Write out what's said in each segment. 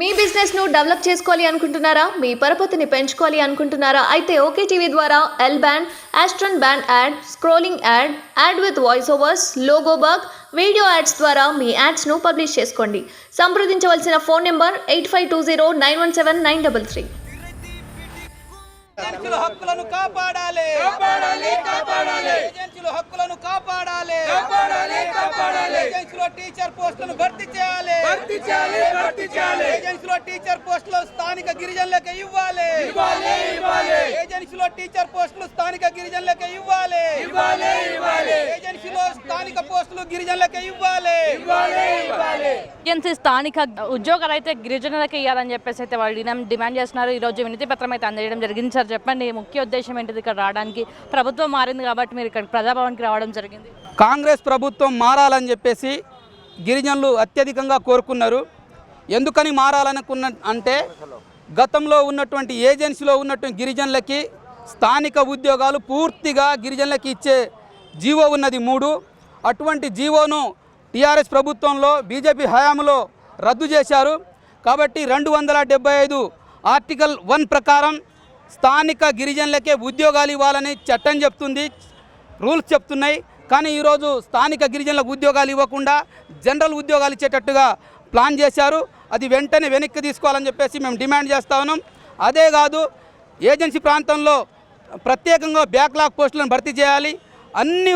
మీ business ను develop చేసుకోవాలి అనుకుంటున్నారా? మీ పరపతిని పెంచుకోవాలి అనుకుంటున్నారా? అయితే ఓకే టీవీ ద్వారా ఎల్ బ్యాండ్, ఆస్ట్రన్ band ad, scrolling ad, ad with voice overs, logo bug, video ads ద్వారా మీ యాడ్స్ ను పబ్లిష్ చేసుకోండి. సంప్రదించవలసిన ఫోన్ నెంబర్ 8520917933. ఏజెన్సీల హక్కులను కాపాడాలి ఏజెన్సీల హక్కులను కాపాడాలి ఏజెన్సీలో టీచర్ పోస్టులను భర్తీ చేయాలి ఏజెన్సీలో టీచర్ పోస్టులు స్థానిక గిరిజనులకు ఇవ్వాలి ఏజెన్సీలో టీచర్ పోస్టులు స్థానిక గిరిజనులకు ఇవ్వాలి ఏజెన్సీలో స్థానిక పోస్టులు గిరిజనులకు ఇవ్వాలి ఏజెన్సీ స్థానిక ఉద్యోగాలు అయితే గిరిజనులకు ఇవ్వాలని చెప్పేసి అయితే వాళ్ళు డిమాండ్ చేస్తున్నారు. ఈ రోజు వినతి పత్రం అయితే అందజేయడం జరిగింది. సార్ చెప్పండి, ముఖ్య ఉద్దేశం ఏంటిది ఇక్కడ రావడానికి? ప్రభుత్వం మారింది కాబట్టి మీరు ఇక్కడ ప్రజాభవన్కి రావడం జరిగింది. కాంగ్రెస్ ప్రభుత్వం మారాలని చెప్పేసి గిరిజనులు అత్యధికంగా కోరుకున్నారు. ఎందుకని మారాలనుకున్న అంటే గతంలో ఉన్నటువంటి ఏజెన్సీలో ఉన్నటువంటి గిరిజనులకి స్థానిక ఉద్యోగాలు పూర్తిగా గిరిజనులకి ఇచ్చే జీవో ఉన్నది 3. అటువంటి జీవోను టీఆర్ఎస్ ప్రభుత్వంలో బీజేపీ హయాంలో రద్దు చేశారు. కాబట్టి 275 ఆర్టికల్ 1 ప్రకారం స్థానిక గిరిజనులకే ఉద్యోగాలు ఇవ్వాలని చట్టం చెప్తుంది, రూల్స్ చెప్తున్నాయి. కానీ ఈరోజు స్థానిక గిరిజనులకు ఉద్యోగాలు ఇవ్వకుండా జనరల్ ఉద్యోగాలు ఇచ్చేటట్టుగా ప్లాన్ చేశారు. అది వెంటనే వెనక్కి తీసుకోవాలని చెప్పేసి మేము డిమాండ్ చేస్తూ ఉన్నాం. అదే కాదు, ఏజెన్సీ ప్రాంతంలో ప్రత్యేకంగా బ్యాక్లాగ్ పోస్టులను భర్తీ చేయాలి. అన్ని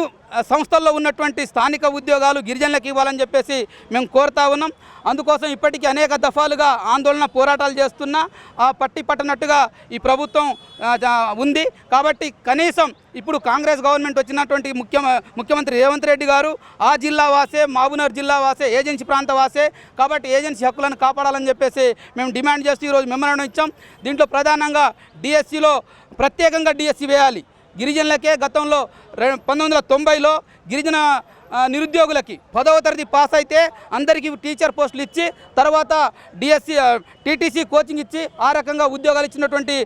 సంస్థల్లో ఉన్నటువంటి స్థానిక ఉద్యోగాలు గిరిజనులకు ఇవ్వాలని చెప్పేసి మేము కోరుతా ఉన్నాం. అందుకోసం ఇప్పటికీ అనేక దఫాలుగా ఆందోళన పోరాటాలు చేస్తున్నా పట్టి పట్టనట్టుగా ఈ ప్రభుత్వం ఉంది. కాబట్టి కనీసం ఇప్పుడు కాంగ్రెస్ గవర్నమెంట్ వచ్చినటువంటి ముఖ్యమంత్రి రేవంత్ రెడ్డి గారు ఆ జిల్లా వాసే, మహబూబ్నగర్ జిల్లా వాసే, ఏజెన్సీ ప్రాంత వాసే. కాబట్టి ఏజెన్సీ హక్కులను కాపాడాలని చెప్పేసి మేము డిమాండ్ చేస్తూ ఈరోజు మెమోరాండం ఇచ్చాం. దీంట్లో ప్రధానంగా డిఎస్సిలో ప్రత్యేకంగా డిఎస్సి వేయాలి. గిరిజనులకే గతంలో 1990లో గిరిజన నిరుద్యోగులకి 10వ తరగతి పాస్ అయితే అందరికీ టీచర్ పోస్టులు ఇచ్చి తర్వాత డిఎస్సి టీటీసీ కోచింగ్ ఇచ్చి ఆ రకంగా ఉద్యోగాలు ఇచ్చినటువంటి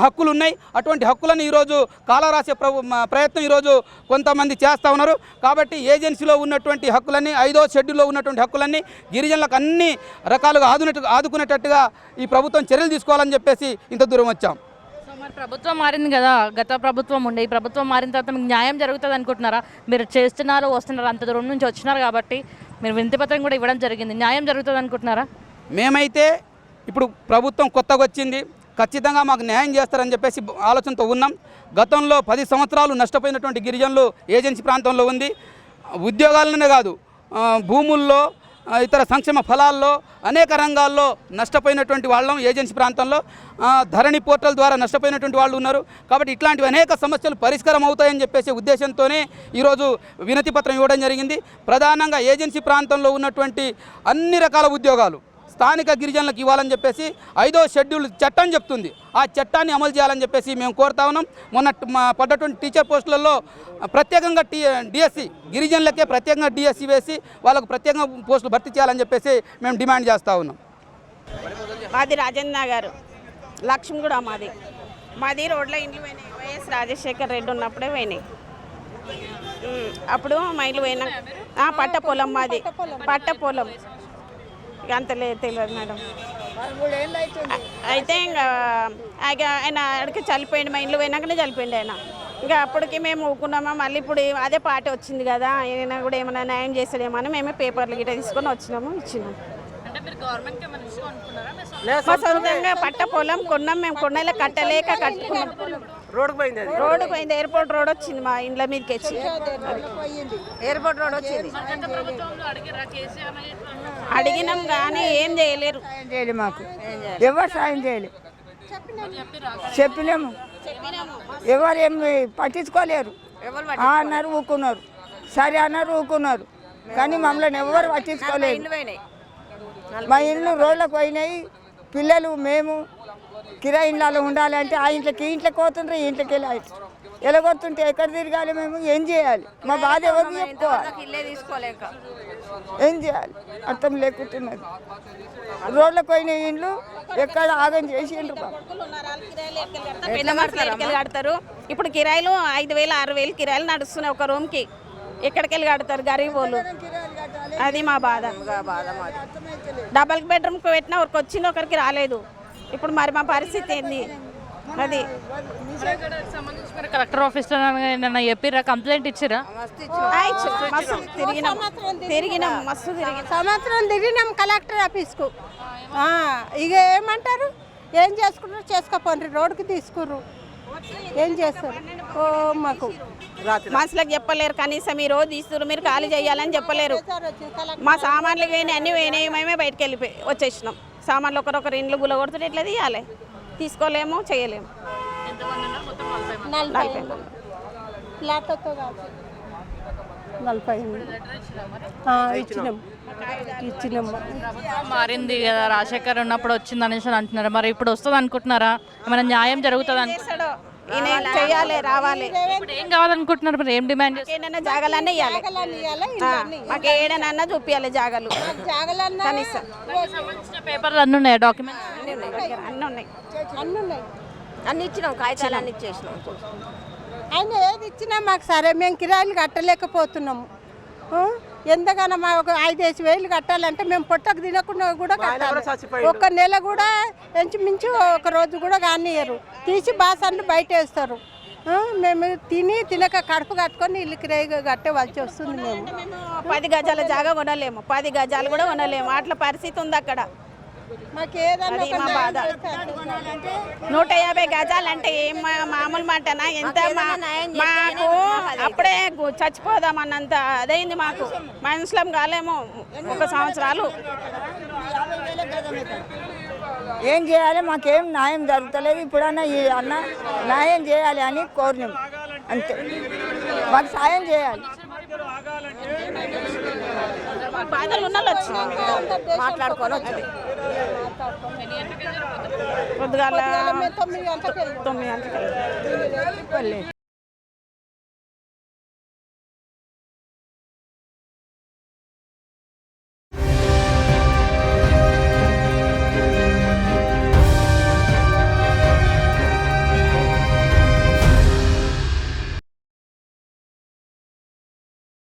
హక్కులు ఉన్నాయి. అటువంటి హక్కులను ఈరోజు కాలరాసే ప్రయత్నం ఈరోజు కొంతమంది చేస్తూ ఉన్నారు. కాబట్టి ఏజెన్సీలో ఉన్నటువంటి హక్కులన్నీ 5వ షెడ్యూల్లో ఉన్నటువంటి హక్కులన్నీ గిరిజనులకు అన్ని రకాలుగా ఆదుకునేటట్టుగా ఈ ప్రభుత్వం చర్యలు తీసుకోవాలని చెప్పేసి ఇంత దూరం వచ్చాం. మరి ప్రభుత్వం మారింది కదా, గత ప్రభుత్వం ఉండే, ఈ ప్రభుత్వం మారిన తర్వాత మీకు న్యాయం జరుగుతుంది అనుకుంటున్నారా? మీరు చేస్తున్నారు, వస్తున్నారు, అంత దూరం నుంచి వచ్చినారు కాబట్టి మీరు వినతి పత్రం కూడా ఇవ్వడం జరిగింది. న్యాయం జరుగుతుంది అనుకుంటున్నారా? మేమైతే ఇప్పుడు ప్రభుత్వం కొత్తగా వచ్చింది, ఖచ్చితంగా మాకు న్యాయం చేస్తారని చెప్పేసి ఆలోచనతో ఉన్నాం. గతంలో 10 సంవత్సరాలు నష్టపోయినటువంటి గిరిజనులు ఏజెన్సీ ప్రాంతంలో ఉంది. ఉద్యోగాలనే కాదు, భూముల్లో, ఇతర సంక్షేమ ఫలాల్లో అనేక రంగాల్లో నష్టపోయినటువంటి వాళ్ళం ఏజెన్సీ ప్రాంతంలో. ధరణి పోర్టల్ ద్వారా నష్టపోయినటువంటి వాళ్ళు ఉన్నారు. కాబట్టి ఇట్లాంటివి అనేక సమస్యలు పరిష్కారం అవుతాయని చెప్పేసి ఉద్దేశంతోనే ఈరోజు వినతి పత్రం ఇవ్వడం జరిగింది. ప్రధానంగా ఏజెన్సీ ప్రాంతంలో ఉన్నటువంటి అన్ని రకాల ఉద్యోగాలు స్థానిక గిరిజనులకు ఇవ్వాలని చెప్పేసి 5వ షెడ్యూల్ చట్టం చెప్తుంది. ఆ చట్టాన్ని అమలు చేయాలని చెప్పేసి మేము కోరుతా ఉన్నాం. మొన్న పడ్డటువంటి టీచర్ పోస్టులలో ప్రత్యేకంగా డిఎస్సి గిరిజనులకే ప్రత్యేకంగా డిఎస్సి వేసి వాళ్ళకు ప్రత్యేకంగా పోస్టులు భర్తీ చేయాలని చెప్పేసి మేము డిమాండ్ చేస్తూ ఉన్నాం. మాది రాజేంద్ర నగర్, లక్ష్మి కూడా మాది రోడ్లో ఇండ్లు పోయినాయి. వైఎస్ రాజశేఖర్ రెడ్డి ఉన్నప్పుడే పోయినాయి. అప్పుడు మా ఇండ్లు పోయినా పట్ట పొలం, మాది పట్ట పొలం. అంత తెలియదు మేడం. అయితే ఇంకా ఆయన అడిగి చనిపోయింది, మా ఇంట్లో పోయినాకనే చనిపోయింది ఆయన. ఇంకా అప్పటికి మేము ఊరుకున్నామా, మళ్ళీ ఇప్పుడు అదే పార్టీ వచ్చింది కదా, ఆయన కూడా ఏమైనా న్యాయం చేస్తాడేమో అని మేమే పేపర్లు గిట్ట తీసుకొని వచ్చినాము, ఇచ్చినాము. మా సొంతంగా పట్ట పొలం కొన్నాం మేము. కొన్నాళ్ళ కట్టలేక కట్టుకున్నాం. రోడ్డుకు పోయింది, ఎయిర్పోర్ట్ రోడ్ వచ్చింది మా ఇండ్ల మీదకి వచ్చి. ఎయిర్పోర్ట్ రోడ్ వచ్చింది. అడిగినాం కానీ ఏం చేయలేరు. మాకు ఎవరు సాయం చేయలేదు. చెప్పినాము, ఎవరు ఏం పట్టించుకోలేరు. అన్నారు, ఊకున్నారు. సరే అన్నారు, ఊకున్నారు. కానీ మమ్మల్ని ఎవరు పట్టించుకోలేదు. మా ఇల్లు రోడ్లకు పోయినాయి. పిల్లలు మేము కిరాయి ఇళ్ళలో ఉండాలంటే ఆ ఇంట్లోకి పోతుండ్రు, ఈ ఇంట్లోకి ఎలాగొస్తుంటే ఎక్కడ తిరగాలి, మేము ఏం చేయాలి? మా బాధ ఎవరు చెప్పుకోవాలి? ఏం చేయాలి అర్థం లేకుతున్నది. రోడ్లకు పోయిన ఇండ్లు ఎక్కడ ఆగం చేసిండ్రు. కడతారు ఇప్పుడు కిరాయిలు 5,000 6,000 కిరాయిలు నడుస్తున్నాయి ఒక రూమ్కి. ఎక్కడికి వెళ్ళి కడతారు గరీబ్ వాళ్ళు? అది మా బాధ. డబల్ బెడ్రూమ్కి పెట్టినా ఒకరికి వచ్చింది ఒకరికి రాలేదు. ఇప్పుడు మరి మా పరిస్థితి ఏంది? అది మీరు కలెక్టర్ ఆఫీస్ చెప్పిరా, కంప్లైంట్ ఇచ్చిరా? మస్తు తిరిగినాం మస్తు తిరిగినాం. సంవత్సరం తిరిగినాం కలెక్టర్ ఆఫీస్కు. ఇక ఏమంటారు, ఏం చేసుకుంటారు చేసుకోపోండి, రోడ్డుకి తీసుకుర్రు, ఏం చేస్తారు? ఓ మాకు మనుషులకు చెప్పలేరు, కనీసం ఈ రోజు తీస్తున్నారు మీరు ఖాళీ చేయాలని చెప్పలేరు. మా సామాన్లు పోయినాయి, అన్నీ పోయినాయి, మేమే బయటకు వెళ్ళిపోయి వచ్చేసినాం. సామాన్లు ఒకరొకరు ఇండ్లు గుల్ల కొడుతుంటే ఎట్లా తీయాలి? తీసుకోలేము, చేయలేము. 40 ఫ్లాట్తో కాదు 40 ఇచ్చినాం. మారింది కదా, రాజశేఖర్ ఉన్నప్పుడు వచ్చింది అనేసి అంటున్నారు. మరి ఇప్పుడు వస్తుంది అనుకుంటున్నారా? ఏమైనా న్యాయం జరుగుతుంది చేస్తాడో ఈయన చెయ్యాలి, రావాలి. ఇప్పుడు ఏం కావాలనుకుంటున్నారు? మరి ఏం డిమాండ్ చేస్తారు? ఏదైనా జాగాలన్నీ ఇవ్వాలి, మాకు ఏడనన్నా చూపించాలి జాగాలు కనీసం. సంబంధించిన పేపర్లు అన్నీ ఉన్నాయా, డాక్యుమెంట్స్? అన్నీ ఉన్నాయి. అన్ని ఇచ్చినాం, కాగితాలు అన్ని ఇచ్చేసినాం. ఆయన ఏది ఇచ్చినా మాకు సరే, మేము కిరాయిలు కట్టలేకపోతున్నాము. ఎంతగానో మా ఒక 5-5 వేలు కట్టాలంటే మేము పొట్టకు తినకుండా కూడా కట్టాలి. ఒక్క నెల కూడా మించి ఒక రోజు కూడా కానియరు, తీసి బాసన్లు బయట వేస్తారు. మేము తినక కడుపు కట్టుకొని ఇల్లు కిరాయి కట్టేవాల్సి వస్తుంది. మేము 10 గజాల జాగా కొనలేము, 10 గజాలు కూడా కొనలేము, అట్లా పరిస్థితి ఉంది అక్కడ. మాకు ఏదన్నా అది మా బాధ. 150 గజాలు అంటే ఏం మామూలు మాటనా? ఎంత మాకు అప్పుడే చచ్చిపోదామన్నంత అదైంది మాకు. మనుషులం కాలేము 1 సంవత్సరాలు. ఏం చేయాలి? మాకేం న్యాయం జరుగుతలేదు. ఇప్పుడన్నా ఈ అన్న న్యాయం చేయాలి అని కోరినాం అంతే. మాకు సాయం చేయాలి. బాధలు ఉన్న వాళ్ళు వచ్చి మాట్లాడుకొని వచ్చి పొద్దుగాల 9 గంటలకు